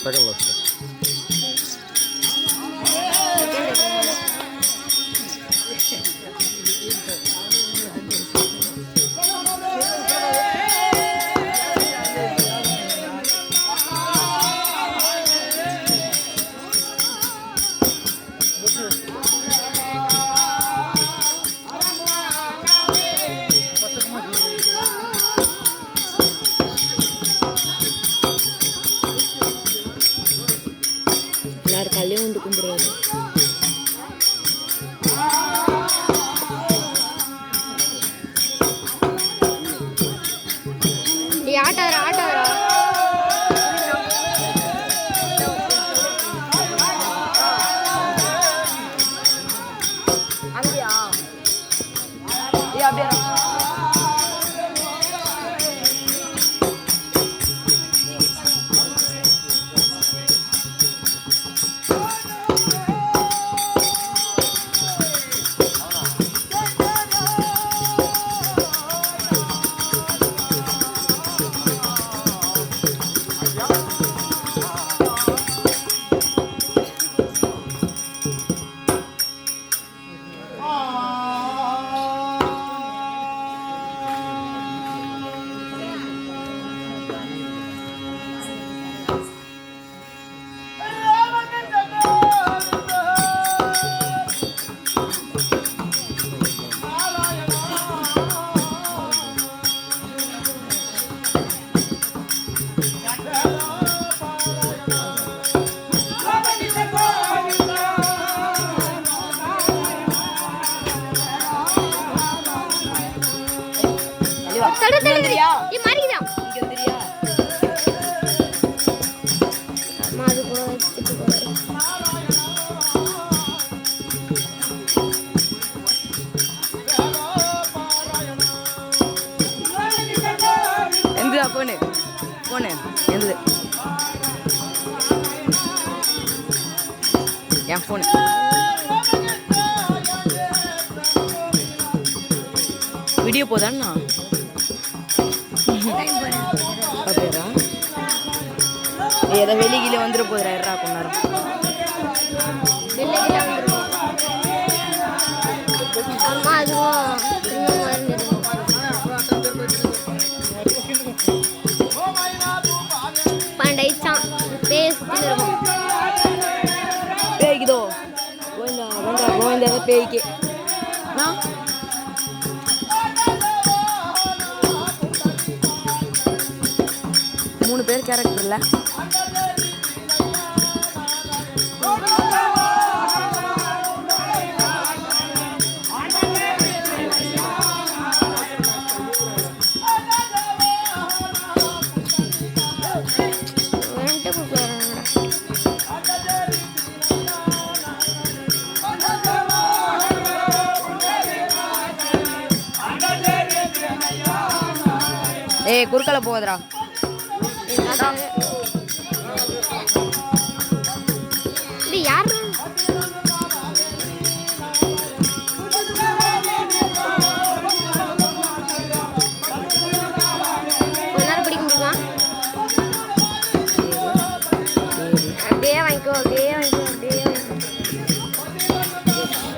Second last. எல்லாரும் கல்லையும் வந்து கும்பிடுறாரு. ஆட்டாரா ஆட்டாரா அங்கயா அப்படியே தடுத்தறியா நீ மாறிடா இங்க தெரியா மாது கூட வச்சிட்டு போறாரு. எந்தா போனே போனே எந்த என் போனு வீடியோ போதான்னா பாப்பேரா ஏதோ வெளியில வந்துட போதுரா கொண்டாரு வெள்ளையில வந்துரும். அம்மா அதுவும் இன்னும் வந்துரும். பண்டைச்சான் பேசிட்டு இருக்கும். பேய்க்குதோ கோவிந்தா கோவிந்தா கோவிந்தா பேய்க்கு நான் 3 பேர் கேரக்டர்ல ஏய் குறுக்கல போகுதுடா இது யாரு கொஞ்ச பிடிக்க முடியுமா? அப்படியே வாங்கிக்கோ அப்படியே வாங்கிக்கோ அப்படியே வாங்கிக்கோ.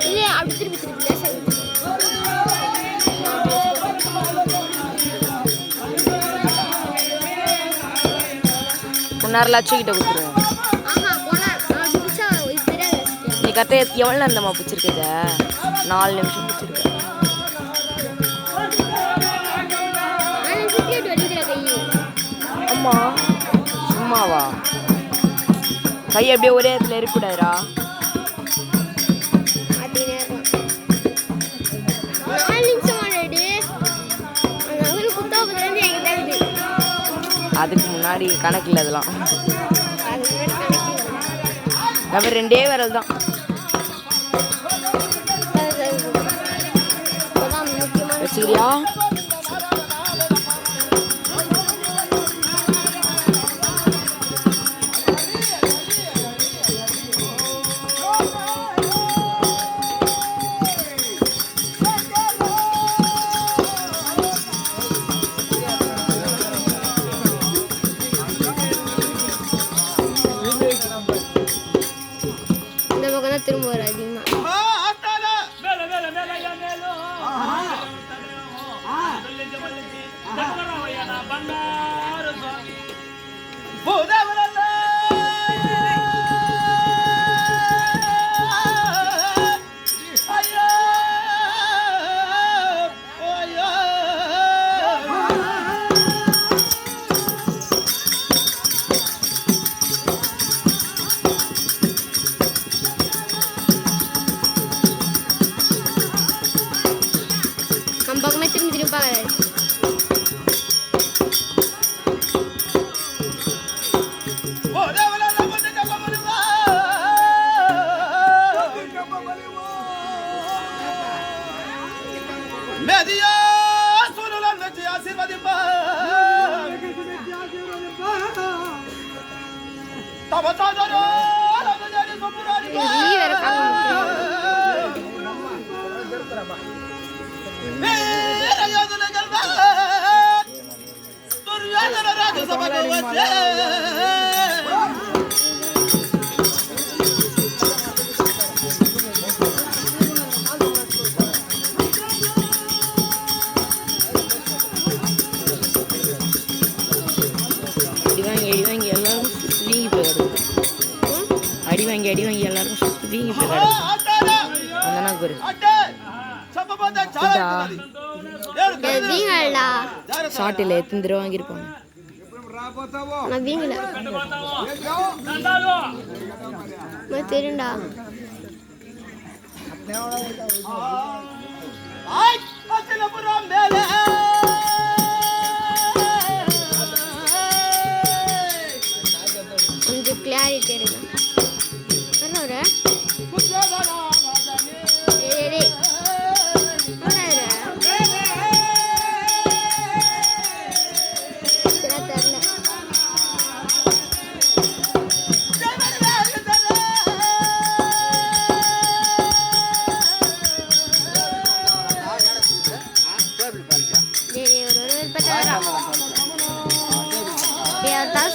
இல்ல அப்படி திருப்பி திருப்பி லேசா முன்னாடி லட்சக்கிட்ட கொடுத்துருவோம். நீ கரெக்டாக எவ்வளோ நேரம்மா பிடிச்சிருக்குத? 4 நிமிஷம் பிடிச்சிருக்க. அம்மா சும்மாவா கை அப்படியே ஒரே இடத்துல இருக்கக்கூடாதுரா. அதுக்கு முன்னாடி கணக்கு இல்லை அதெல்லாம். நம்ம 2 விரல் தான். வச்சுக்கிறியா? நீ வேற காங்க அடி வாங்கி எல்லாரும் சுத்தி வீங்கி போய் அந்த பேரு வீங்கலடா ஷாட்டில் எத்தனை தடவை வாங்கியிருப்பாங்க நான் வீங்கல தெரியும்டா கொஞ்சம் கிளாரிட்டி எடுங்க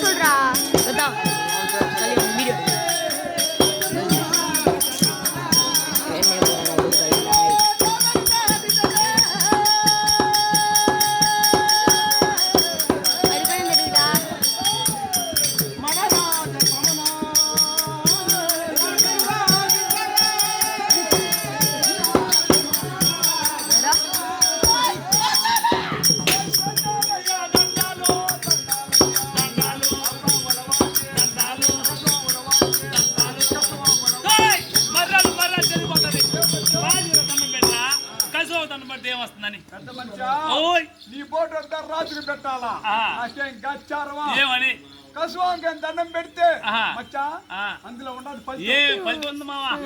சொல்றா வீடியோ నీ బోటు అంతా రాత్రి పెట్టాలా ఏమని కసువాంగ దండం పెడితే మచ్చా అందులో ఉన్నది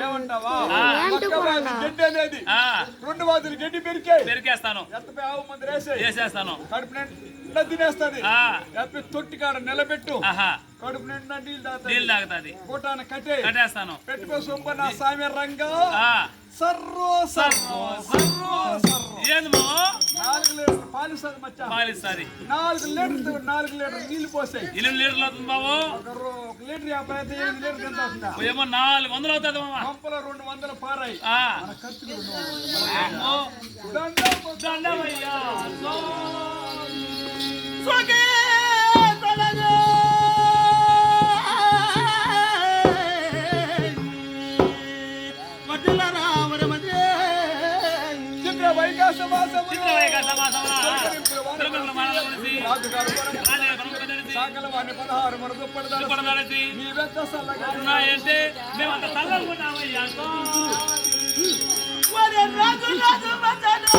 ఏమంటావా గడ్డి అనేది 2 వాదులు గడ్డి పెరికేస్తాను ఎత్తపై ఆవు మంది వేసేస్తాను కడుపు నిండా తినేస్తుంది తొట్టి కాడ నిలబెట్టు కడుపు నిండా నీళ్ళు తాగుతుంది కూటాన కట్టేస్తాను పెట్టుకో సొంప నా సామె రంగా సర్రో సర్రో సర్రో ఏంది మా 4 లీటర్లు పాలిస్తుంది మచ్చా పాలిస్తుంది 4 లీటర్లు నీళ్లు పోసాయి 8 లీటర్లు అవుతుంది బాబు 1 లీటర్ 50 అయితే 8 లీటర్లు ఎంత అవుతుందా ఏమో 400 అవుతుంది మామ పంపలో 200 పారాయి మన ఖర్చు దండమయ్యా స్వామి తలగో వడ్ల రామర మధ్య చిత్ర వైకాస సాగలవాణి 16 మరదు పడదాసి నీవెంత సల్లగా ఉన్నాయంటే మేమంత సల్లగున్నామయ్యా వరే రాజు రాజు మచ్చడు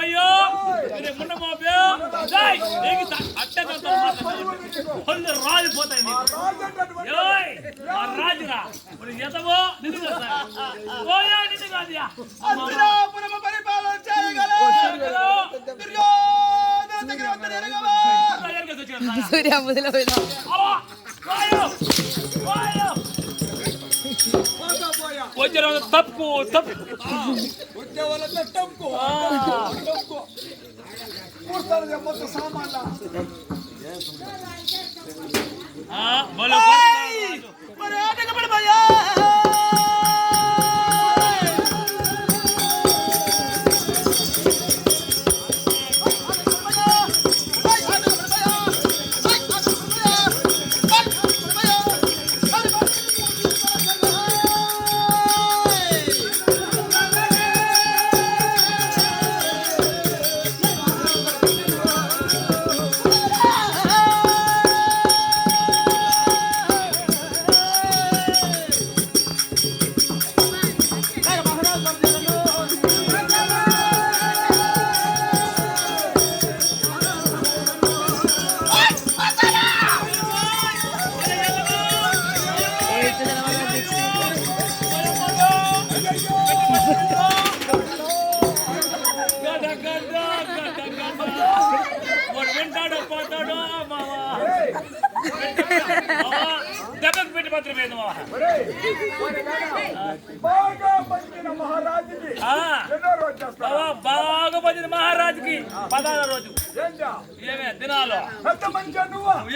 பையோ இது முன்ன மாப்பியோ டேய் நீங்க அட்டை கட்ட ஒன்னு ராஜு போతాయి நீ ஏய் ఆ రాజురా మరి ఎదవో నిన్ను ఓయా నిన్ను కాదియా అస్తినాపురము పరిపాలన చేయగల దుర్యోధన చక్రవర్తి ఎరగవా సూర్య మొదలు పోయినా వాయో వాయో వచ్చేవాళ్ళ తప్పు తప్పు వచ్చేవాళ్ళ తప్పు తప్పు పూర్తాలు మొత్తం సామాన్ల బోలో మరి ఆటకు పడిపోయా దెబ్బకు పెట్టి మాత్రం పోయింది బాగా పదిన మహారాజుకి 16వ రోజు ఏమే దినాలు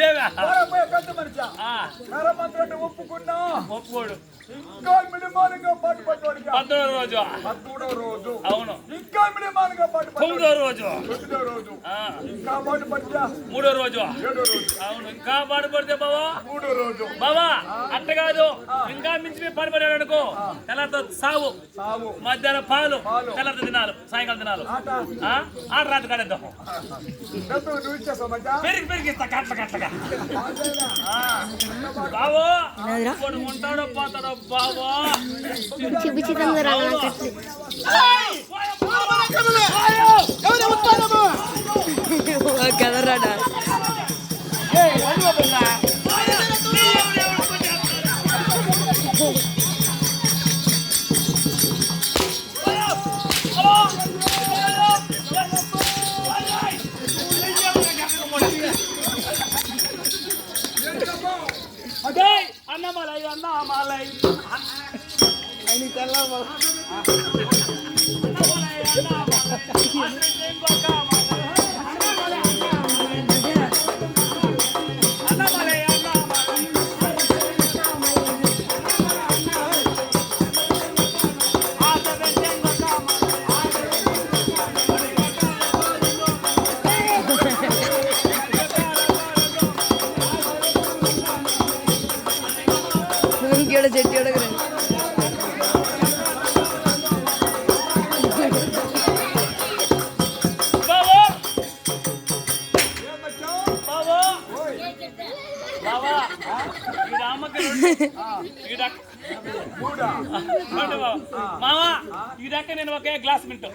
ఏమే ఒప్పుకున్నా ఒప్పుకోడు ఇంకా మిడిమానంగా పాటు పడ్డవాడికి 13వ రోజు అవును ఇంకా మిడిమానంగా పాటు 9వ రోజు ఇంకా పాటు పడ్డా 3వ రోజు అవును ఇంకా పాటు పడితే బావా 3వ రోజు బావా అట్ట కాదు ఇంకా మించి పడిపడాడు అనుకో తెల్లతో సావు మధ్యాహ్నం పాలు తెల్లతో తినాలి సాయంకాలం తినాలి ఆట రాత్రి కాడేద్దాం పెరిగి పెరిగిస్తా కట్ల కట్లగా బావో ఇప్పుడు ఉంటాడో పోతాడో బావో చూపించింది కదరాడా అన్నమాలై అన్నమాలై ఇంకేడ చెట్టు ఎడగరండి మామా ఈ దాకా నేను ఒకే గ్లాస్ మింటూ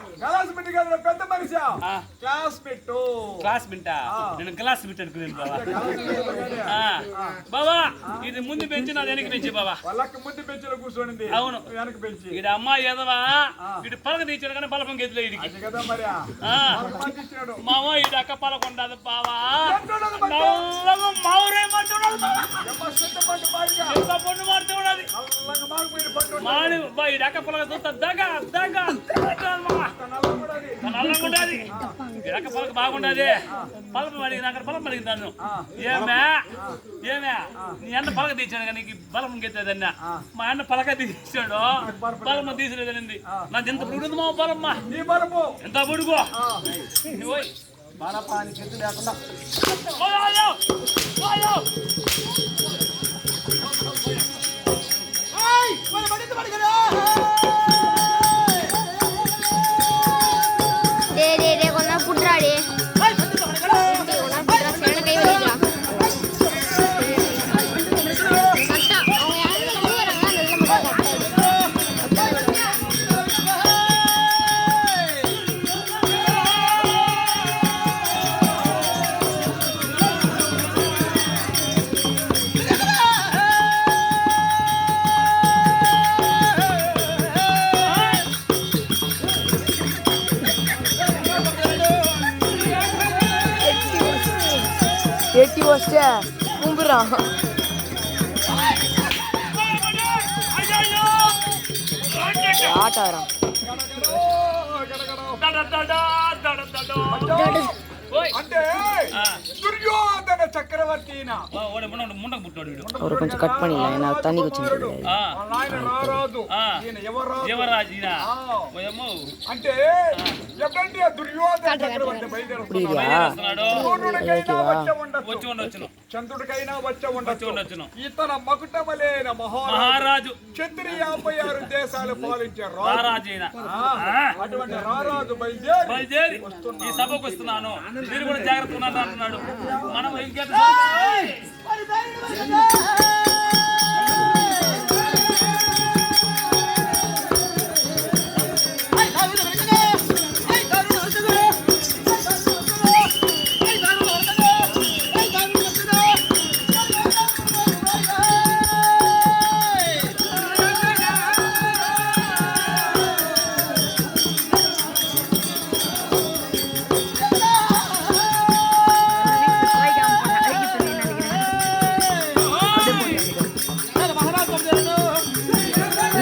పెద్ద మనిషి క్లాస్ పెట్టు గ్లాస్ మింటా నేను గ్లాస్ మింట్ అనుకున్నాను బాబా బాబా ఇది ముందు పెంచి నా వెనక పెంచి బాబా వాళ్ళకి ముందు పెంచిలో కూర్చోండి అవును వెనక పెంచి ఇది అమ్మాయి ఎదవా ఇటు పలక తీర్చాడు కానీ బలపం గెదిలే ఇది కదా మరి మామ ఈ దక్క పలకొండదు బావా నల్లగా మావురే మట్టున్నది ఎంత పొన్ను మారుతూ ఉన్నది మాని ఈ దక్క పలక చూస్తా దగ దగ నల్లగా ఉండదు ఈ దక్క పలక బాగుండదు పలపం అడిగి అక్కడ పలపం అడిగినాను ఏమే ఏమే నీ అన్న పలక తీర్చాడు కానీ నీకు బలం గెత్తదన్న మా అన్న పలక తీసాడు బలమ్మ తీసిలేదనింది నాకు ఎంత పుడుతుంది మా బలమ్మ ఎంత పుడుకో బాలపాని చేతి లేకుండా కొన్న పుట్రాడి ஃபர்ஸ்ட் கும்பிடுறான். ஆட்ட வரான். అంటే దుర్యోధన చక్రవర్తి அவர் கொஞ்சம் கட் பண்ணிடலாம், ஏன்னா தண்ணி குடிச்சிருக்காரு. రారాజు అంటే ఎప్పుడంటే దుర్యోధన చక్రవర్తి చంద్రుడికైనా వచ్చి ఉండొచ్చు. ఇతర మకుటమలేన మహారాజు క్షత్రియ 56 దేశాలు పాలించారు. అటువంటి రారాజు బయలుదేరి ఈ సభకు వస్తున్నాను, మీరు కూడా జాగ్రత్తగా అంటున్నాడు. మనం ఇంకేంటి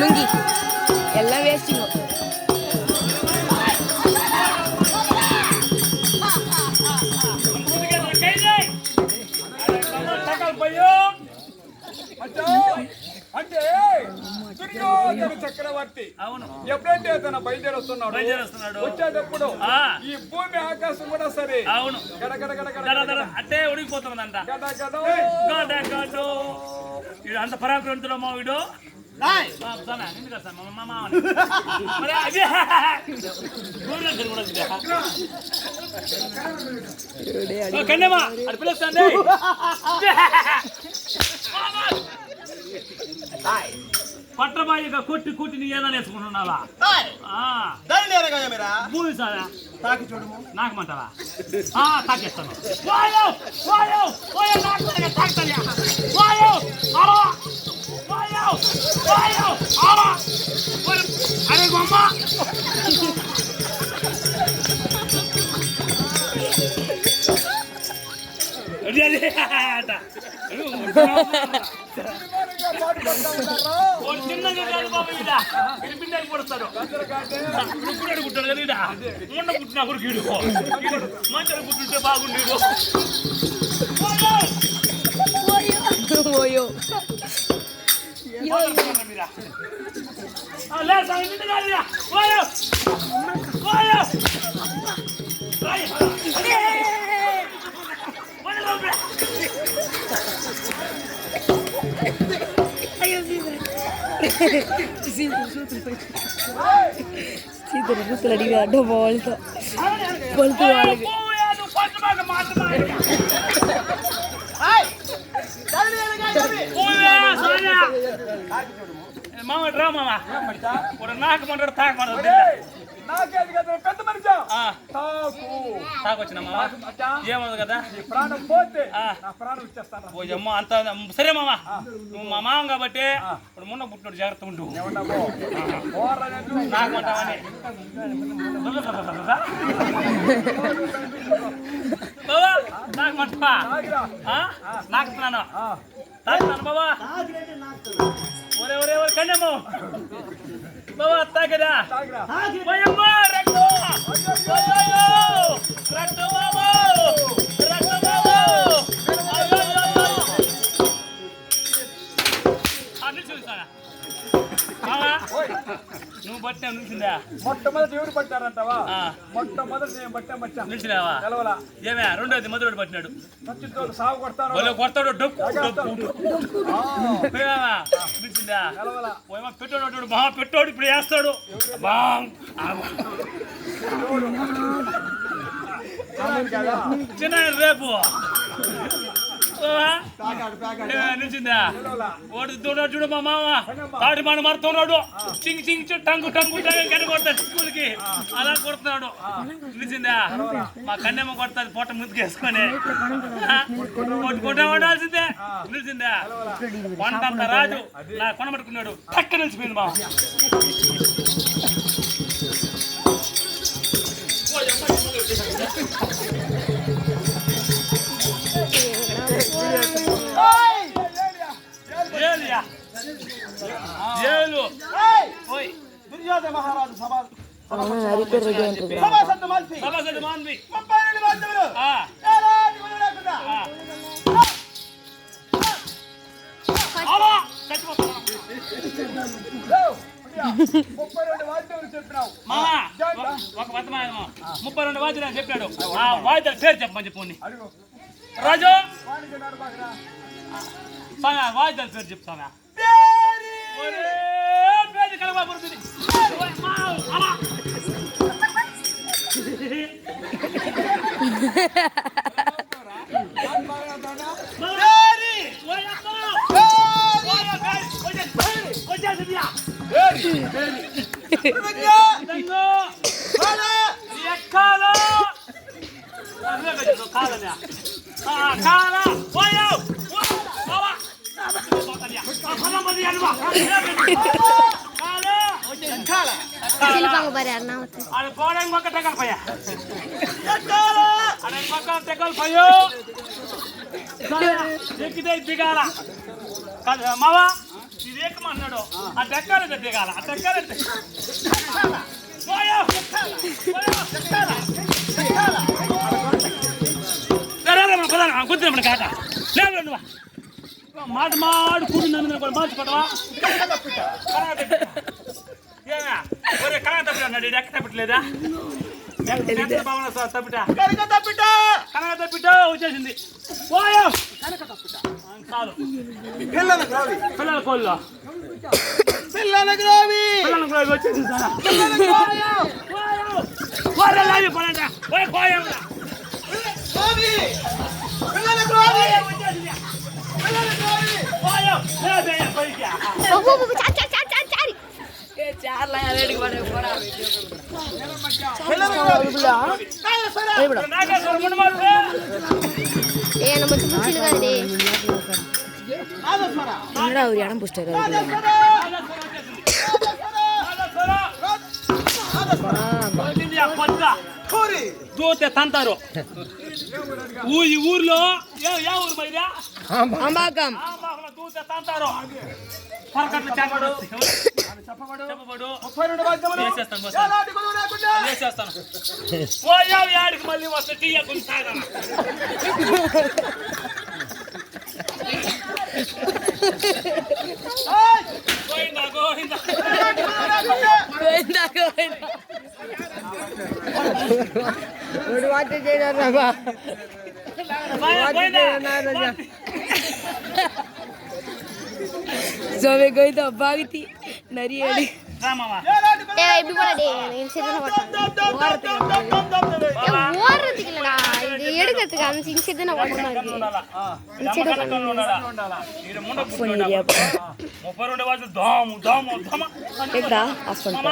லுங்கி எல்லாம் வேஸ்டிங்க. అంటే దుర్యోధన చక్రవర్తి ఎప్పుడైతే తన బయలుదేరి వస్తున్నాడు వచ్చేటప్పుడు ఈ భూమి ఆకాశం కూడా సరే అవును అంటే ఉడికిపోతుందంట. వీడు అంత పరాక్రమంతుడు మా వీడు. కన్యమా అది పిలుస్తాండి. పట్టబాయిగా కొట్టి కొట్టి నీ ఏదైనా వేసుకుంటున్నావా? భూమి సారా తాకి చూడము నాకమంటావా? తాకేస్తాను. అరే గొమ్మ చిన్నగా కాదు బాబు, పిల్లలు పడతాడు కుట్టాడు కదా. మొన్న పుట్టిన కూడా గీడు మంచిగా పుట్టుంటే బాగుండేది. Sítero aடிக்க அட போல்ட் போல்ட் வாளுக்கு మామ డ్రా మామ ఒక నాకు మంటాడు తాక మంటాడు. నాకేది కదా పెద్ద మనిషి తాకు వచ్చిన మామ ఏమవుతుంది కదా ప్రాణం పోతే నా ప్రాణం ఇచ్చేస్తాను. ఓ అమ్మ అంత సరే మామ, నువ్వు మా మామ కాబట్టి ఇప్పుడు మొన్న పుట్టినోడు జాగ్రత్త ఉండు. నాకు అంటావని బాబా నాకు మంటవా? నాకుతున్నాను తాకుతాను బాబా. ఒరే ఒరే ఒరే కన్యమ్మ బాబా తాగదా? నువ్వు పట్టినా నిలిచిందా? మొట్టమొదటి ఎవరు పట్టారంటావా? మొట్టమొదటి నేను పట్టా మచ్చా నిలిచినావా? తెలవలా ఏమే రెండోది మొదటి పట్టినాడు సాగు కొడతాను కొడతాడు డొక్కు నిలిచిందా? పెట్టోడు మహా పెట్టోడు ఇప్పుడు వేస్తాడు. చిన్న రేపు నిలిచిందా? ఓడి చూడు మా మామ తాటి మన మరుతున్నాడు. చింగ్ చింగ్ టంగు టంగు టంగు కొడతాడు స్కూల్కి అలా కొడుతున్నాడు. నిలిచిందా? మా కన్యమ్మ కొడతాది పొట్ట ముద్దుకేసుకొని కొట్టుకుంటా ఉండాల్సిందే. నిలిచిందా? వంటంత రాజు నా కొనబట్టుకున్నాడు పక్క నిలిచిపోయింది మా ఏలు ఏయ్, ఓయ్ దుర్యోధన మహారాజు సభ రిపేర్ రెడీ అంటారు సభాసందు మలిసి సభాసద మాన్వి 32 వాద్యములు ఆ ఎలాంటి గుణ లేకుండా ఆ అలా చచ్చిపోతా 32 వాద్యములు చెప్పినావు మామా ఒక వర్తమానం 32 వాద్యాలు చెప్పాడు ఆ వాద్యాల పేరు చెప్పమని చెప్పు అడుగు రాజు వానికి నడపకరా సాగా వాద్యాల పేరు చెప్తావా పేరి ఒరే పేరు కలవా పడుతుంది అలా పేరి ఒరే అక్క శిల్పంగా పరి అన్న దిగాల మావా ఇదేకమన్నాడు ఆ డెక్కాలంటే దిగాల ఆ డెక్కాలంటే గుర్తు కాక లేదు మాట మాడు కూడి నన్ను మార్చుకోవటవా ఏమే ఒరే కనక తప్పిట అన్నాడు ఎక్క తప్పట్లేదా తప్పిట కనక తప్పిట వచ్చేసింది చాలు పిల్లల కోళ్ళు పిల్లల గ్రావి వచ్చేసింది పిల్లల గ్రావి ఏ మంచి పుచ్చిలు కదండి ఎడం పుష్టారు దూతే తంతారు ఈ ఊర్లో ఏ ఊరు మైరా అంబాకం దూతే తంతారు పరకట్లు చెప్పబడు 32 వాద్యములు వేసేస్తాను ఎలాంటి గుణ లేకుండా వేసేస్తాను ఓ యాడికి మళ్ళీ వస్తే టీయ గుంటాగా గోవిందా గోవిందా వాటి చేయడం Sobe goita bagti nariadi. Ramamma ఏ ఇబ్బి పోలడి నేను సిద్ధన పట్టాను ఓరతి కిలడా ఇది ఎడుగతి కాని సిన్ సిద్ధన పట్టాను ఉండాలా నమ్మకం ఉండాలా ఈడ ముండ కూర్చోండి 32 వాజు దోమ దోమ దోమ ఎక్కడ అస్సంట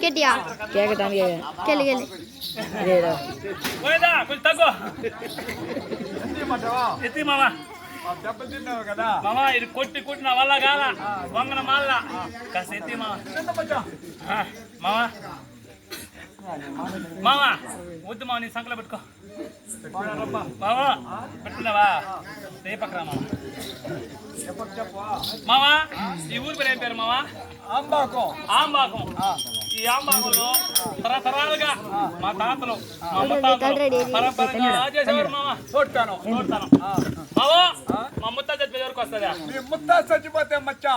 కేటియా కేక దానికి కెలి కెలి రేరా పోయిదా కొంచెం తగ్గో ఎత్తి మామ దెబ్బతిన్నావు కదా మామ ఇది కొట్టి కొట్టిన వల్ల కాల వంగన మాల కాస్త ఎత్తి మామ మామ మామ వద్దు మామ నీ సంకలో పెట్టుకో మామ పెట్టుకున్నావా రేపక్కరా మామ మామ ఈ ఊరి పేరు ఏం పేరు మామ అంబాకం ఆంబాకం ఈ ఆంబాకంలో తరతరాలుగా మా తాతలు మా ముత్తాతలు పరంపరగా చేసేవారు మామ చూడతాను మామ మా ముత్తాత చచ్చిపోయే వరకు వస్తుందా మీ ముత్తాత చచ్చిపోతే మచ్చా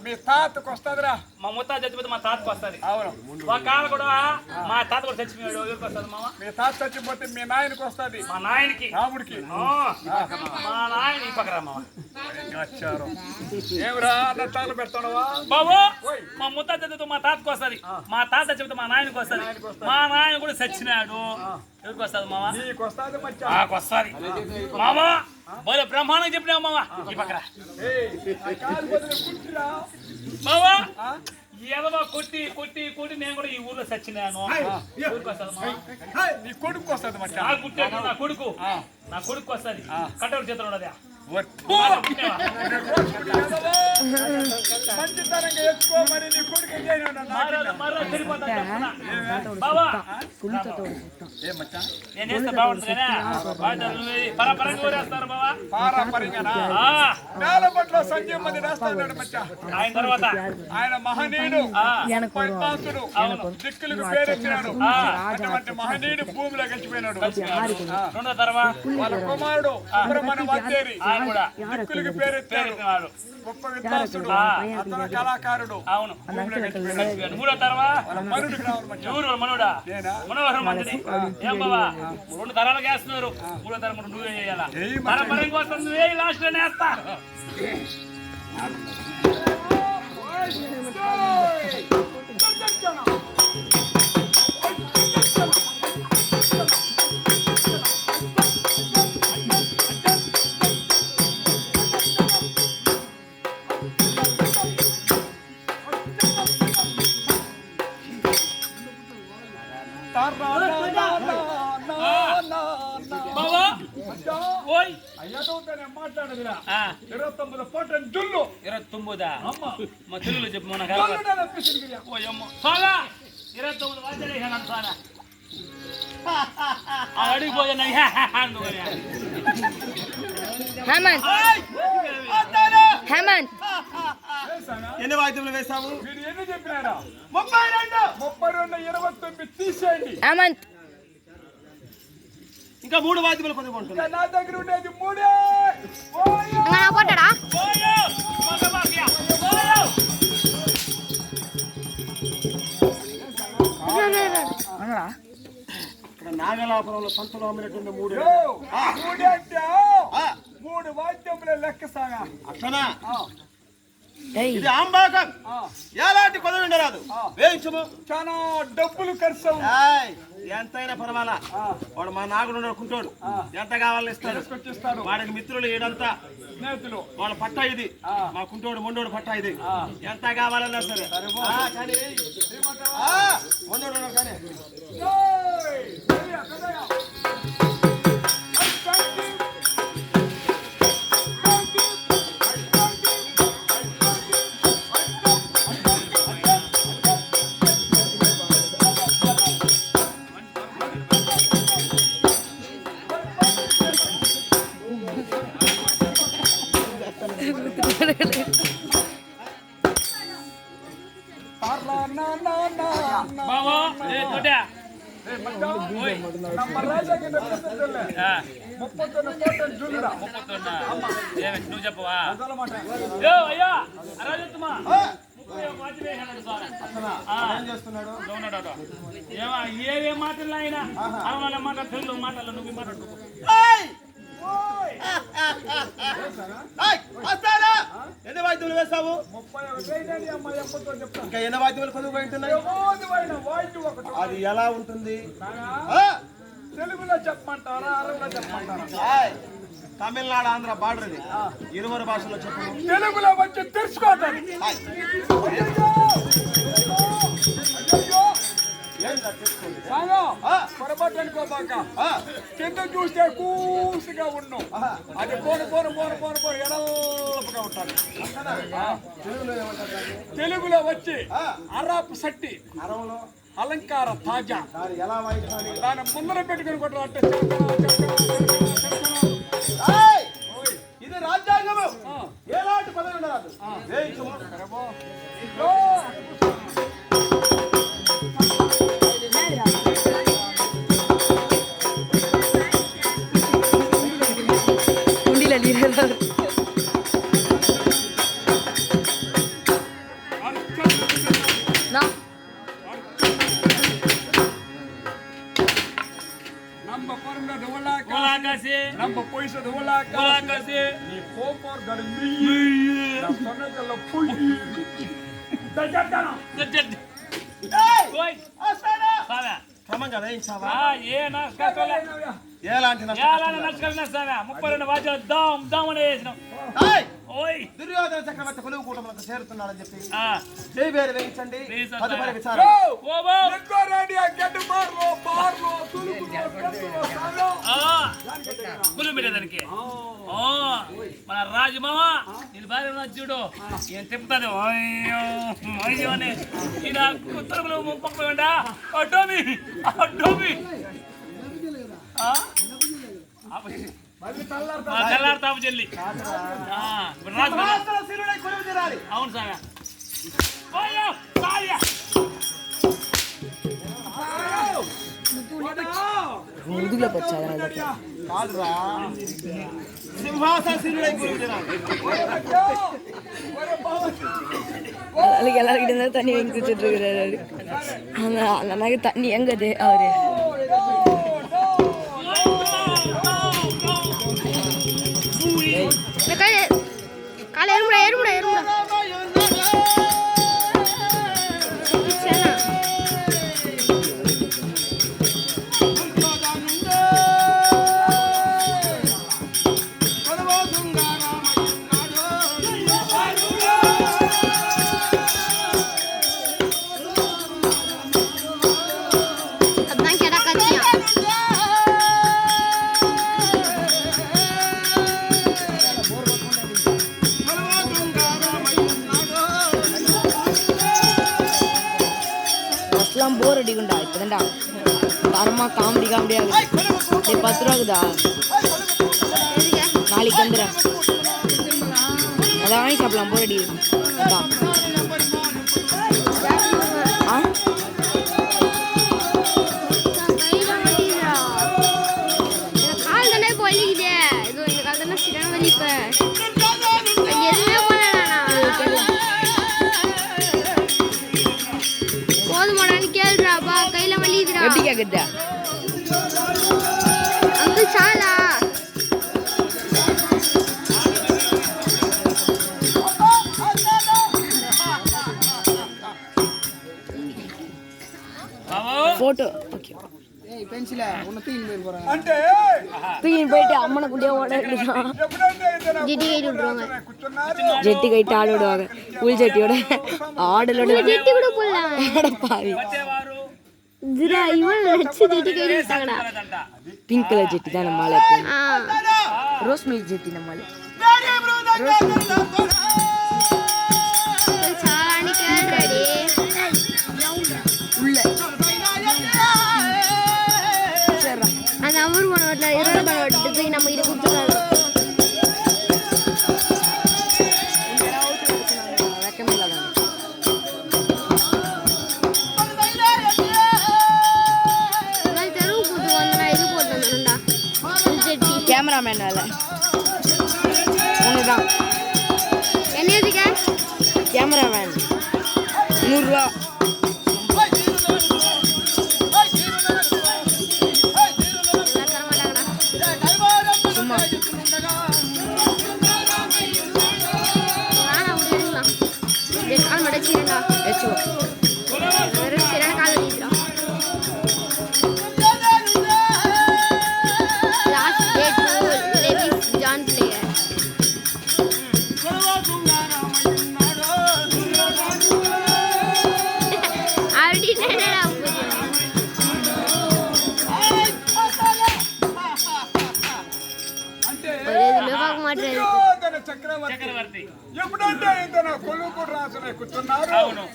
మీ తాతకు వస్తుందిరా మా ముత్తాత చచ్చిపోతే మా తాతకు వస్తుంది అవును ఒక కాల కూడా మా తాత కూడా చచ్చిపోయాడు ఎవరికి వస్తుంది మామ మీ తాత చచ్చిపోతే మీ నాయనకు వస్తుంది మా నాయనకి రాముడికి మా నాయన ఈ పక్కరా మామ వచ్చారు ఏమిరా నట్టాలు పెడతాడవా బాబు మా ముత్తాత చచ్చిపోతే మా తాతకు వస్తుంది మా తాత చచ్చిపోతే మా నాయనకు వస్తుంది మా నాయన కూడా చచ్చినాడు ఎవరికి వస్తుంది మామ నీకు వస్తుంది మచ్చా నాకు వస్తుంది మామ బోలే బ్రహ్మాండం చెప్పినావు మామ ఈ పక్కరా బాబా ఏదమ్మా కొట్టి కొట్టి కొట్టి నేను కూడా ఈ ఊర్లో చచ్చినాను ఊరికి వస్తుంది మామ నీ కొడుకు వస్తుంది మచ్చా నా పుట్టాడు నా కొడుకు వస్తుంది కట్టడు చేతులు ఉన్నదా మంచితనంగా ఎక్కువ మరి నీ కొడుకు చేయను మరో సరిపోతా బాబా ఏ మచ్చా నేను వేస్తే బాగుంటుంది పరంగా ఊరేస్తారు బాబా పారపరంగా నేలపట్ల సంజయ్ మంది వేస్తాడు మచ్చా ఆయన తర్వాత ఆయన మహనీయుడు పైపాసుడు దిక్కులకు పేరెత్తినాడు అటువంటి మహనీయుడు భూమిలో గడిచిపోయినాడు రెండో తర్వాత వాళ్ళ కుమారుడు సుబ్రహ్మణ్య వాద్యేరి ఆయన కూడా దిక్కులకు పేరెత్తాడు గొప్ప విద్వాంసుడు అతను కళాకారుడు అవును భూమిలో గడిచిపోయినాడు మూడో తర్వాత వాళ్ళ మనుడికి రావాలి మచ్చా ఎవరు మనోడా నేనా మనోహరం మంచిది ఏం బాబా రెండు తరాలకు వేస్తున్నారు మూడో తరం కూడా నువ్వే చేయాలా పరంపరం కోసం నువ్వే లాస్ట్ లోనే వేస్తా బాబా ఓయ్ అయ్యాతో నేను మాట్లాడదురా ఆ 29 ఫోటో జుల్లు 29 అమ్మ మా తెలుగులో చెప్పు మన జుల్లు అనిపిస్తుంది ఓయమ్మ చాలా 29 వాద్యాలు చాలా అడిగిపోయినా హేమంత్ హేమంత్ ఎన్ని వాయిద్యములు వేసాము మీరు ఎన్ని చెప్పినారా 32 29 తీసేయండి హేమంత్ ఇంకా 3 వాయిద్యములు కొనుక్కుంటున్నాను ఇంకా నా దగ్గర ఉండేది మూడే నా పోటాడా ఇక్కడ నాగలాపురంలో సంతలో అమ్మినటువంటి 3 మూడే అంటే 3 వాద్యముల లెక్క సాగా అట్లనా ఇది ఆంబాకం ఎలాంటి పదవి ఉండరాదు వేయించము చాలా డబ్బులు ఖర్చు అవ్వు. ఎంతైనా పర్వాలా వాడు మా నాగుడు కుంటోడు ఎంత కావాలని ఇస్తాడు తీసుకొచ్చిస్తాడు వాడికి మిత్రులు ఏడంతా స్నేహితులు వాళ్ళ పట్ట ఇది మా కుంటోడు మొండోడు పట్ట ఇది ఎంత కావాలన్నా సరే కానీ మొండోడు కానీ ఏయ్! పెద్దయ్య, పెద్దయ్య. బాబా ఏ తోట ನಮ್ಮ ರಾಜಕ್ಕೆ ನಡ್ಕೊಂತಿದ್ದಲ್ಲ. 31 ಫೋಟೋ ಜುಲ್లుಡ. నువ్వు చెప్పవా ಅದೆಲ್ಲ ಮಾಡ. యో అయ్యా రాజత్మా ఏం చేస్తున్నాడు ఏ మాటలు ఆయన అరవై మాట తెలుగు మాటలు నువ్వు మాట్లాడు ఎన్ని వాయిద్యములు వేసావు 31 అమ్మ 80 చెప్తా. ఇంకా ఎన్ని వాయిద్యములు కొనుక్కుంటున్నాయి ఏమోదివైన వాయిద్యం ఒకటి. అది ఎలా ఉంటుంది తెలుగులో చెప్పమంటారా అరవలో చెప్పమంటారా? తమిళనాడు ఆంధ్ర బార్డర్ ఇది ఇరువురు భాషలో చెప్పు తెలుగులో వచ్చి తెలుసుకోవటం. పొరపాటు అనుకోబాక కింద చూస్తే కూసుగా ఉన్నాం అది పోను ఎడల్పుగా ఉంటాను. తెలుగులో వచ్చి అరాపు సట్టి అలంకార తాజా ఎలా వాయించాలి దాని ముందర పెట్టుకుని కొట్టాలి అంటే ఇది రాజ్యాంగము ఎలాంటి పదవి ఉండరాదు ನಮ್ಮ ಪೊಯ್ಸದ ಹೋಲಾಕಸಿ ನೀ ಪೋಪೋರ್ ಗಡಮಿ ನಮ್ಮ ಸೊನ್ನಕಲ್ಲ ಪುಯ್ಯಿ ದಜಡ್ಡನ ఓయ్ సావా క్రమంగా వేయించావా ఏ నస్కల ఎలాంటి యాలా నస్కల నసావా 32 వాద్యాలు దాం దాం అని వేసినాం ఓయ్ దుర్యోధన చక్రవర్తి కొలువు కూటములకు చేరుతున్నాడని చెప్పి ఆ జయవేరు వేయించండి వేయించండి. తదుపరి విచారణ ఓబో రెడ్డి ఆ గడ్డి బార్లో తులుకులో పెట్టులో సాలో కులు పెట్టేదానికి మన రాజమామ ఇది భార్య ఉన్నది చూడు ఏం తిప్పుతుంది అయ్యో అయ్యో అని ఇలా కుత్తరులు పక్క పోయిండా అడ్డోమి తెల్లారుతాపు చెల్లి అవును సార్ ముదుగులోకి వచ్చారు కాదురా సింహాసనశీలుడై కొలువు తీరాలి அதுக்கு எல்லாருக்கிட்ட இருந்தாலும் தண்ணி வாங்கி குடிச்சிட்டு இருக்கிறாரு அந்த அண்ணாக்கு தண்ணி எங்கது அவரு காலை ஏறுமுடா ஃபஸ்ட்லாம் போர் அடிக்கும்டா இப்போதான்டா தரமா காமெடியாக சரி 10 ரூபாக்குதா நாளைக்கு வந்துடுறேன் அதை வாங்கி சாப்பிடலாம் போர் அடி ஆ கால் தானே வலிக்குதே இது இந்த கால் தானே சரியான வலி இப்ப எதுவுமே போதுமாடான்னு கேளுறாப்பா கையில வலிக்குதுடா எப்படி கேட்குதா அங்கு சாலா ஃபோட்டோ ஓகே అంటే தூக்கின்னு போயிட்டு அம்மனை குட்டியாக ஓட வேண்டியதான் ఎప్పుడైతే ఏదైనా ஜெட்டி கைட்டு விட்டுருவாங்க కూర్చున్నారు ஜெட்டி கைட்டு ஆட விடுவாங்க புல் ஜெட்டியோட ஆடலோட ஜெட்டி கூட போடலாம் பாவி இதுடா இவன் வச்சு ஜெட்டி கைட்டு விட்டாங்கடா பிங்க் கலர் ஜெட்டி தான் நம்மளால ரோஸ் மில்க் ஜெட்டி நம்மளால சாணி கேள்றடி உள்ள அந்த அமர் பண்ண இருபது பண்ண விட்டு போய் நம்ம இதை கொடுத்துருக்காங்க வெக்கமே இல்லாத தெருவு கூட்டு வந்தா இது போட்டு வந்தா ஜெட்டி கேமராமேன் வேலை ஒன்று தான் என்ன எதுக்க கேமராமேன் 100 ரூபா சும்மா கால் மடச்சிடா வச்சுக்கோ சரியான கால் வலிக்குதுடா லாஸ்ட் டேட் லேவிஸ் ஜான் பிளேயர் அப்படின்னா అంటే பார்க்க மாட்டேன் దుర్యోధన చక్రవర్తి చక్రవర్తి ఎప్పుడంటే ఏదైనా కొలువు రాసునే కూర్చున్నారు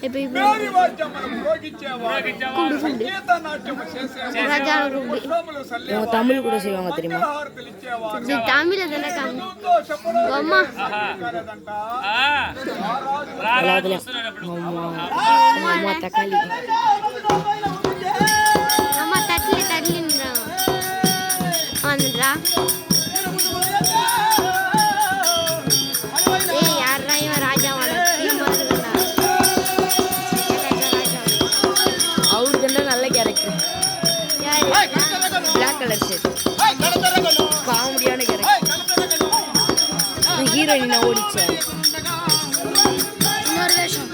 இப்போ మేరీ వాద్యం మనం భోగించేవారు సంగీత నాట్యం చేసేవారు ராஜா ரூபி పుష్పములు సల్లేవారు இவங்க தமிழ் கூட செய்வாங்க தெரியுமா హారతులు ఇచ్చేవారు இது தமிழ்ல தானே காமி ఎంతో చెప్పడం அம்மா కాలేదంట రాజు చూస్తున్నాడు అప్పుడు அம்மா தக்காளி அம்மா தட்டில வந்துடுறா ஏய் யாரா இவன் ராஜாவான அவருக்கு என்ன நல்ல கேரக்டர் பிளாக் கலர் ஷர்ட் காமெடியான கேரக்டர் ஹீரோயினா ஓடிச்சேன் இன்னொரு வேஷம்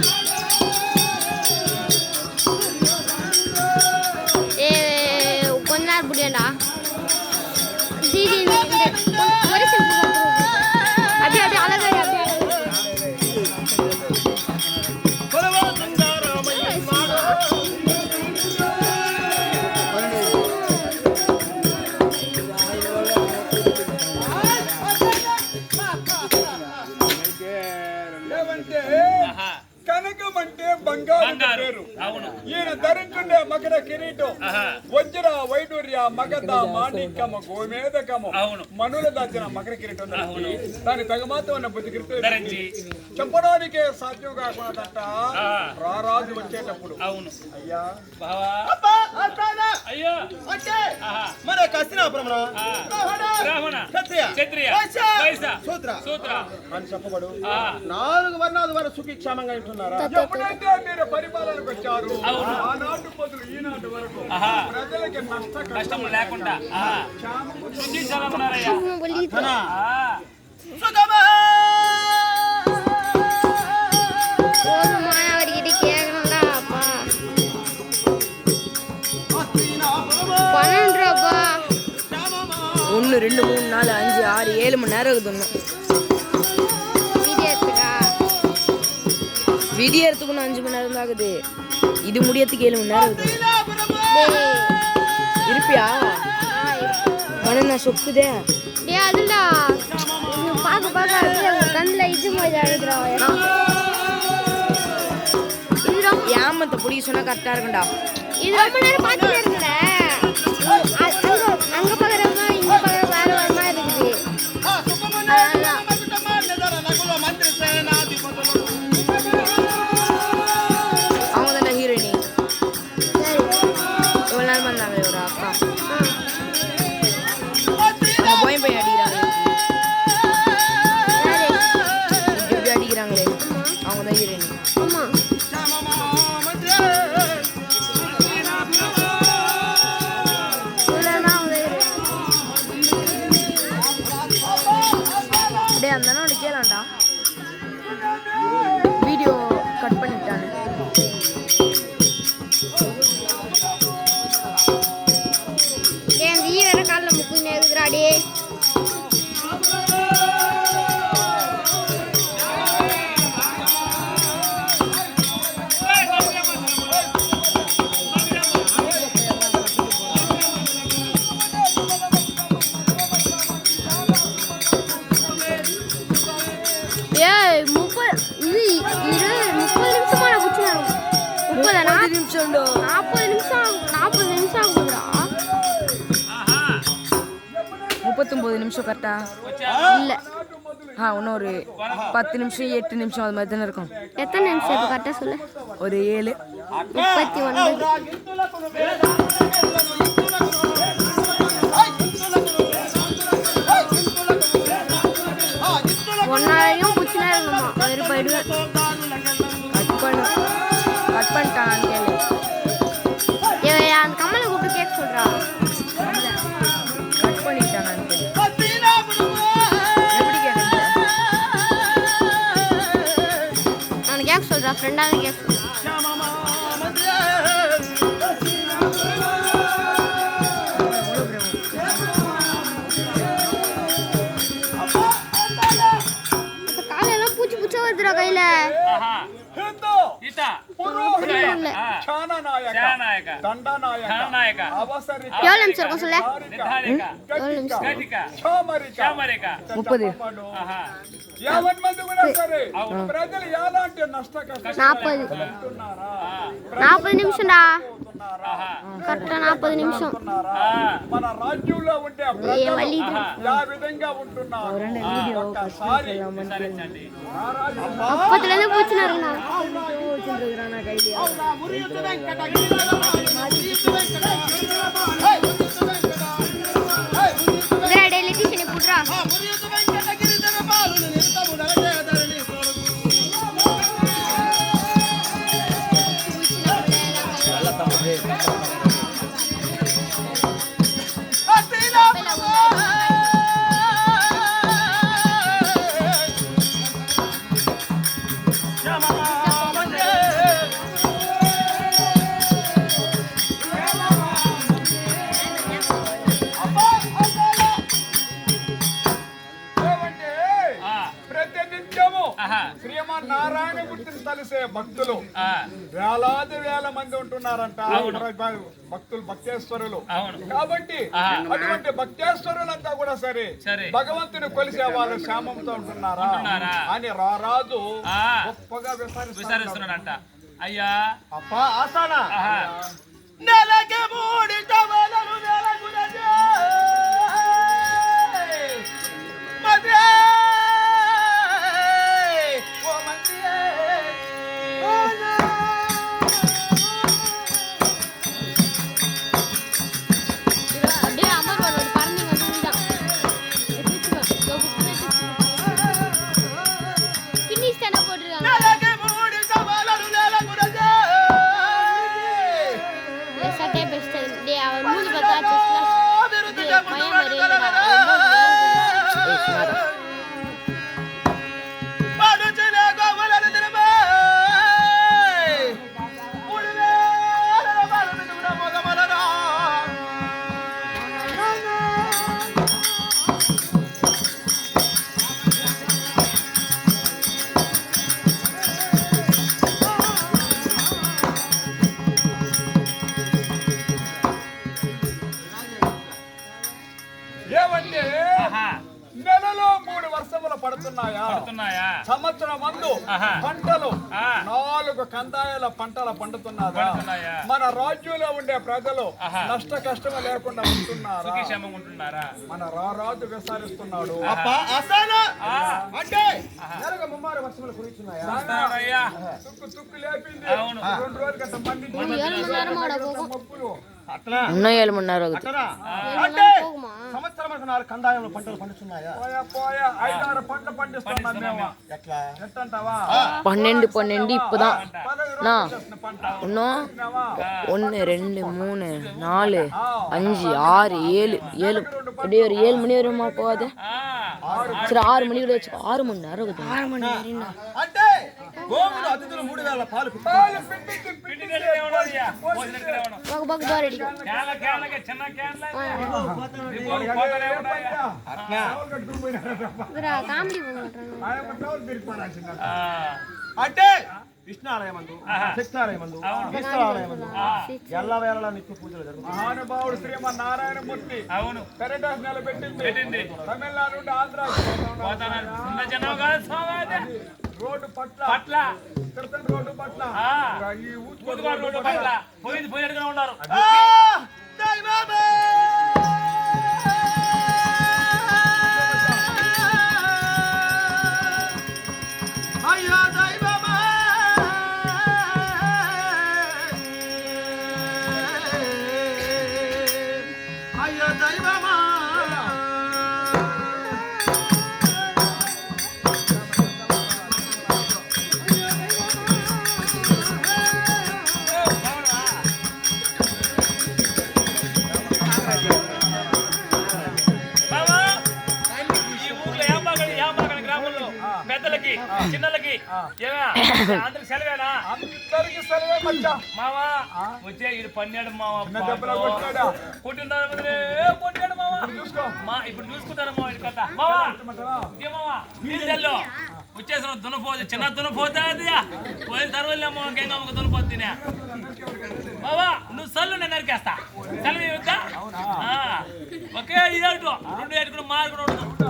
கொஞ்ச நேரம் முடியாண்டா அப்படியே அப்படியே அழகா அப்படியே కనకం అంటే బంగారు పేరు. ఈయన ధరించుండే మకర కిరీటం వజ్ర వైడూర్య మగధ మాణిక్యము గోమేదకము మనుల దాచిన మకర కిరీటం దాని తగమాతో ఉన్న బుద్ధి కిరీటం చెప్పడానికే సాధ్యం కాకుండా రారాజు వచ్చేటప్పుడు అయ్యా అయ్యో మన కస్తినాపురం అని చెప్పబడు 4 వర్ణాల వరకు సుఖిక్షేమంగా ఉంటున్నారా? ఎప్పుడైతే మీరు పరిపాలనకు వచ్చారు ఆనాటి పొద్దులు ఈనాటి వరకు ప్రజలకి కష్టం లేకుండా ஒன்று 2 3 4 5 6 7 மணி நேரம் இருக்குதுன்னு விடியறதுக்குன்னு 5 மணி நேரம் தான் ஆகுது. இது முடியறதுக்கு 7 மணி நேரம் இருக்குது. இருப்பியா மன சொக்குதே ஏமத்தை பிடிக்க சொன்னா கரெக்டா இருக்கும்டா. இது ரொம்ப நேரம் பார்த்துட்டே இருக்கிறேன். அங்க பாக்குறவங்க இங்க பாக்குற வேற வேற மாதிரி இருக்குது. அவங்க தானே ஹீரோயினி. இவ்வளவு நேரம் வந்தாங்களே ஒரு அக்கா. அந்த போய் போய் அடிக்கிறாங்க. இப்படி அடிக்கிறாங்களே அவங்க தான் ஹீரோயினி. ஆமா அந்த அண்ணனோட கேளாண்டா வீடியோ கட் பண்ணிட்டானு. ஏன் நீ வேற கால்ல முக்கு நேக்குறாடி. ஏய் 30 நிமிஷமா நான் குச்சினாரு. 30 நிமிஷம் 40 நிமிஷம் ஆகுதுடா. 39 நிமிஷம் கரெக்டா? இல்ல இன்னும் ஒரு 10 நிமிஷம் 8 நிமிஷம் அது மாதிரி தானே இருக்கும். எத்தனை நிமிஷம் இருக்கு கரெக்டா சொல்லு. ஒரு 7 39 ஒன்னாரையும் குச்சினா இருக்குமா வேறு போயிடுவேன். கட் பண்ணிட்டான் கேளு. அந்த கம்மலை கூப்பிட்டு கேட்க சொல்றா. கட் பண்ணிட்டான் கேளு. எப்படி கேட்க? நான் கேட்க சொல்றா ஃப்ரெண்டாவே கேட்க சொல்றா. காலெல்லாம் பூச்சி பூச்சா வருதுடா கையில. எவ்வளவு நிமிஷம் இருக்கும் சொல்ல? 30 40 నిమిషండా కరెక్ట్ 40 నిమిషం. మన రాజ్యంలో ఉండే విధంగా ఉంటున్నారు. అప్పట్లోనే కూర్చున్నారు డైలీ తీసి పుట్రా. తలిసే భక్తులు వేలాది వేల మంది ఉంటున్నారంట భక్తులు భక్తేశ్వరులు. కాబట్టి అటువంటి భక్తేశ్వరులంతా కూడా సరే భగవంతుని కొలిసే వాళ్ళు క్షేమంతో ఉంటున్నారా అని రారాజు గొప్పగా విచారిస్తున్నాడంట. అయ్యా అప్పా ఆసానా నెలకి 3 టవలను పడుతున్నాయా? సంవత్సరం మందు పంటలు 4 కందాయాల పంటలు పండుతున్నారా? మన రాజ్యంలో ఉండే ప్రజలు నష్ట కష్టం లేకుండా ఉంటున్నారా? మన రాజు విసారిస్తున్నాడు. అంటే నెలకు 3 వర్షములు కురుస్తున్నాయా? తుక్కు లేపింది 2 రోజుల క్రితం ఉన్నాయన్నారు అంటే సంవత్సరం 4 కందాయాల పంటలు పండుతున్నాయా? 5-6 పంటలు పండిస్తున్నాం మేము. ఎట్లా ఎట్టంటావా? 12 இப்பதான் 1 2 3 4 5 6 7 அப்படியே ஒரு 7 மணி வரையுமா போகாது? சரி 6 மணி கூட வச்சுக்கோ. 6 மணி நேரம் இருக்குது. 6 மணி நேரம் అంటే గోవులు అతిథులు 3000 పాలు అంటే విష్ణాలయమందు శక్తాలయమందు విష్ణాలయమందు ఎల్లవేళలా నిత్య పూజలు జరుగుతాయి. మహానుభావుడు శ్రీమన్నారాయణమూర్తి అవును కరెంట్ పెట్టింది తమిళనాడు నుండి ఆంధ్ర రోడ్డు పట్ల రోడ్డు పట్ల ఈ రోడ్డు పట్ల పోయేట్టుగా ఉన్నారు. చిన్నలకి అందరికి సెలవేనా? అందరికి సెలవే మచ్చా. మావా వచ్చే ఇది 12 మావా కొట్టాడు మావా. ఇప్పుడు చూసుకుంటారు మావా ఇది కథ. మావా మావా నీళ్ళు వచ్చేసిన దున్నపోతే చిన్న దున్నపోతే అది పోయిన తర్వాత గంగమ్మకి దున్నపోతే బావా నువ్వు సల్లు నేను నరికేస్తా. సెలవు ఇద్దా ఒకే 2 ఏటు కూడా మార్కుడు దున్నపోతా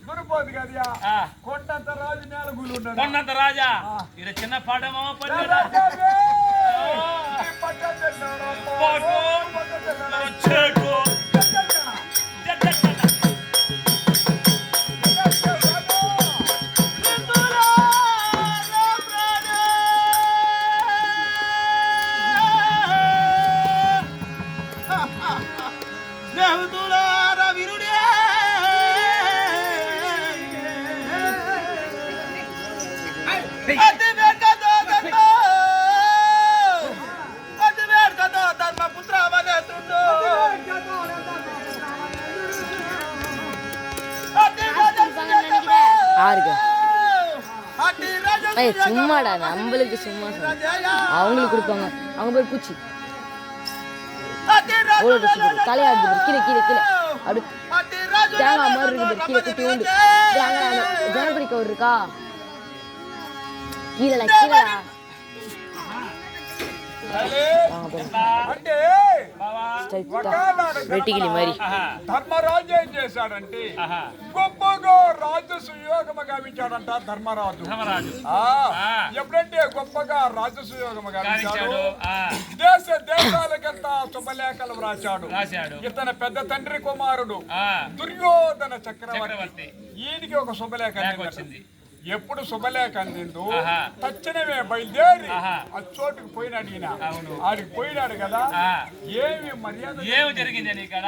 దున్నపోతు కదా కొండంత రాజు నేలగూలు కొండంత రాజా ఇది చిన్న పాడమా யாருக்கு ஏய் சும்மாடா நம்மளுக்கு சும்மா அவங்களுக்கு கொடுப்பாங்க அவங்க போய் பூச்சி தலையாடு கீழே கீழே கீழே அப்படி தேங்காய் மாதிரி இருக்குது கீழே குட்டி உண்டு ஜனபரி கவர் இருக்கா கீழே கீழே వెటికిలి మరి ధర్మరాజు ఏం చేశాడంటే గొప్పగా రాజు సుయోగము గావించాడంట ధర్మరాజు ఎప్పుడంటే గొప్పగా రాజు సుయోగము గావించాడు దేశాలకంతా శుభలేఖలు రాశాడు ఇతని పెద్ద తండ్రి కుమారుడు దుర్యోధన చక్రవర్తి ఈయనకి ఒక శుభలేఖ వచ్చింది ఎప్పుడు శుభలేఖ అందిందో తక్షణమే బయలుదేరి ఆ చోటుకు పోయినాడు ఈయన ఆడికి పోయినాడు కదా ఏమి మర్యాద ఏమి జరిగింది ఇక్కడ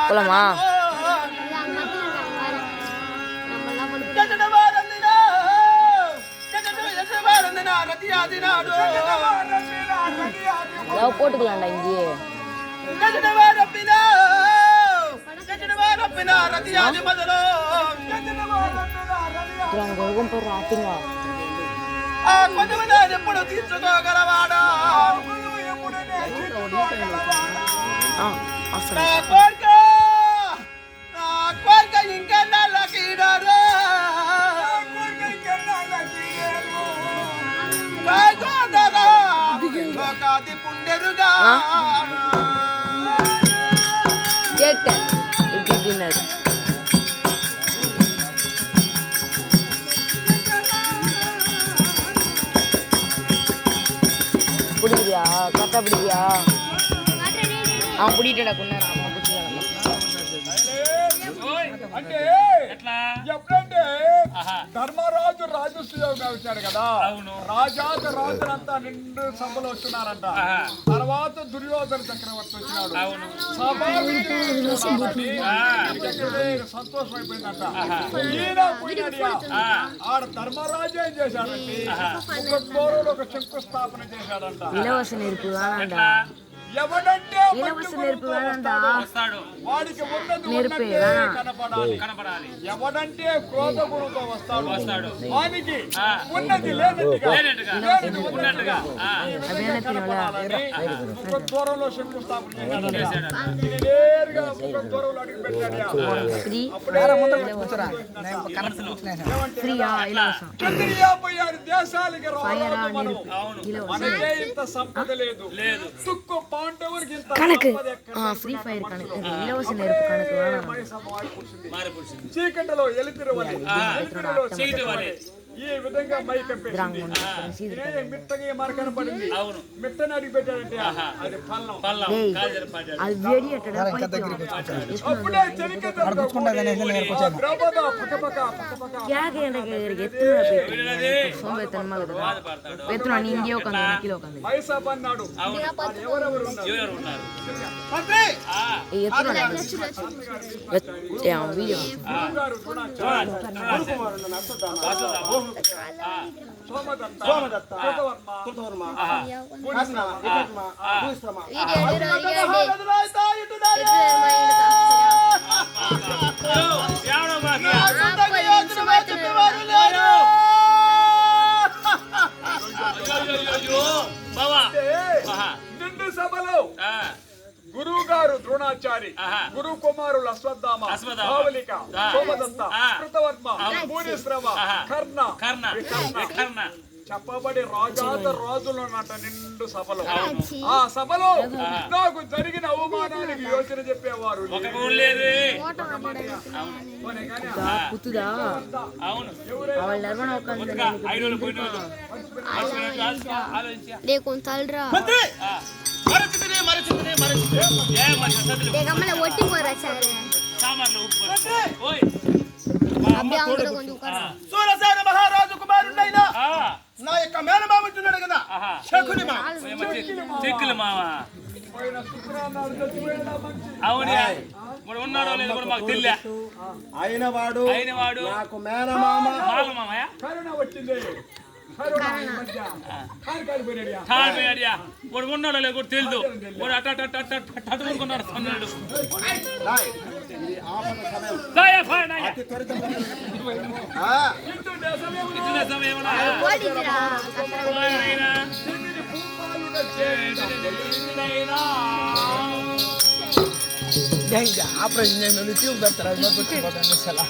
పోలామా போட்டுக்கலாம்டா இங்கே ఎప్పుడు తీర్చుకోగలవాడా ఇంకా నల్లకీడారు పుండెరుగా கேட்டேன் இப்படி தின்னாரு பிடிக்கிறியா கரெக்டாக பிடிக்கிறியா பிடிக்கிட்டா கொண்டாரு அம்மா பிடிச்சிக்கலாம் అంటే ఎప్పుడంటే ధర్మరాజు రాజసుయోగం వచ్చాడు కదా రాజాత రాజులంతా నిండు సభలో వచ్చినారంట తర్వాత దుర్యోధన చక్రవర్తి వచ్చినాడు సంతోషం అయిపోయిందంట ఈయన పోయినాడు ఆడ ధర్మరాజు ఏం చేశాడంటే ఒక గోరులో ఒక శంకుస్థాపన చేశాడంట ఎవడంటే వాడికి ఉన్నది కనపడాలి ఎవడంటే క్రోధ గురుతో వస్తాడు వానికి ఉన్నది లేనట్టుగా ఒక దూరంలో శంకుస్థాపన చేశాడు నేరుగా ఒక దూరంలో అడిగి పెట్టాడు దేశాలకి మనకే ఇంత సంపద లేదు తుక్కు கணக்கு ஃப்ரீ ஃபயர் கணக்கு இலவச நெருப்பு கணக்கு చీకటిలో ఎలితిరవాలి ఈ విధంగా మై కంపేసింది మిట్టగా మార కనపడింది మిట్టని అడిగి పెట్టాడంటే అది అది వేడి అట్టడా అప్పుడే நீங்க உட்காந்து கீழே உட்காந்து మైసాబ్ అన్నాడు ఎవరెవరు వీడియో సోమదత్త కృతవర్మ నిండు సభలో గురువు గారు ద్రోణాచారి గురు కుమారులు అశ్వత్థామ బావలిక సోమదత్త కృతవర్మ భూనిశ్రవ కర్ణ చెప్పబడి రాజాత రాజులు అన్నట నిండు సభలో ఆ సభలో నాకు జరిగిన అవమానానికి యోచన చెప్పేవారు ఒట్టి పోరా సరే సూరసేన మహారాజు కుమారుడైన నా యొక్క మేనమామంటున్నాడు కదా శకుని మామ చెక్కులు మామ అవును ఉన్నాడో లేదో కూడా మాకు తెలియ అయిన వాడు నాకు మేనమామ కరుణ వచ్చింది వాడు ఉన్నాడో లేదో కూడా తెలియదు వాడు అట్టుకున్నాడు ఆపరేషన్ ట్యూబ్ పెడతారు అసలు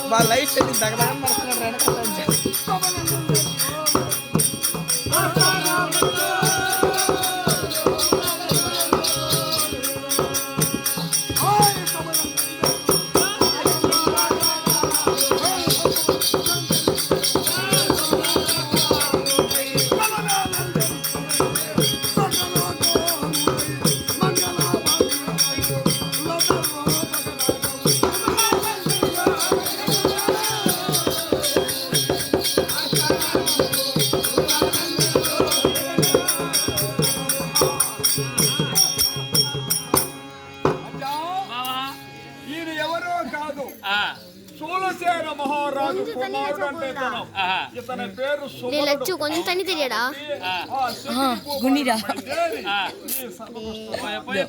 మా లైట్ దగ్గర సూలసేన మహారాజు కుమారుడు అంటే ఇతని పేరు కొంచెం తెలియడా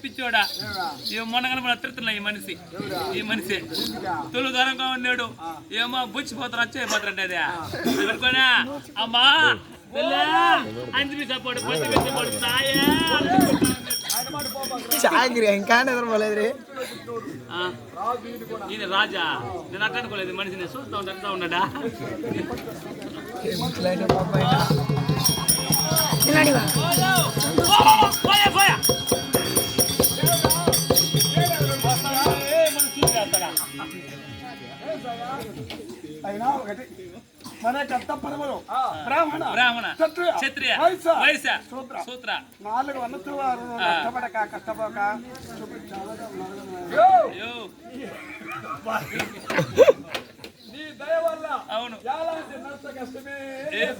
పిచ్చోడా మొన్నగా మన తిరుతున్నాయి ఈ మనిషి తొలుగారంగా ఉన్నాడు ఏమో బుచ్చిపోతారు వచ్చేపోతారంటే అదే అనుకోనా అమ్మా అంజి సపోర్ట్ సపోర్ట్ చాగిరి ఇంకా ఎదురుకోలేదు ఇది రాజా నేను అట్టనుకోలేదు మనిషిని చూస్తా ఉంటా ఉన్నాడా అయినా ఒకటి మన కర్తపరములు బ్రాహ్మణ క్షత్రియ వైశ్య శూద్ర 4 అన్నట్టు వారు కష్టపడక నీ దయ వల్ల అవును ఎలాంటి నష్ట కష్టమే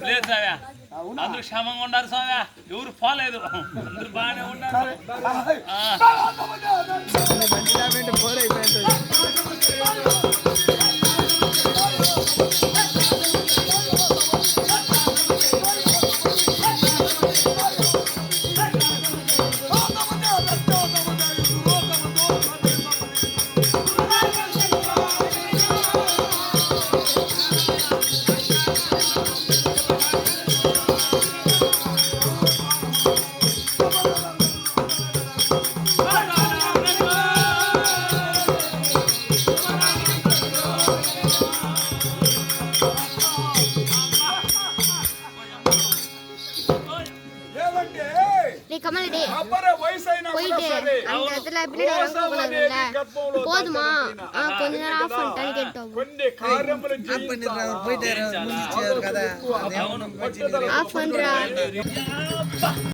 లేదు సావ్యా అందరూ క్షేమంగా ఉన్నారు సావ్యా ఎవరు పోలేదు అందరూ బాగానే ఉన్నారు போதுமா கொஞ்ச நேரம் ஆஃப் பண்ணிட்டான்னு கேட்டோம் ஆஃப் பண்றா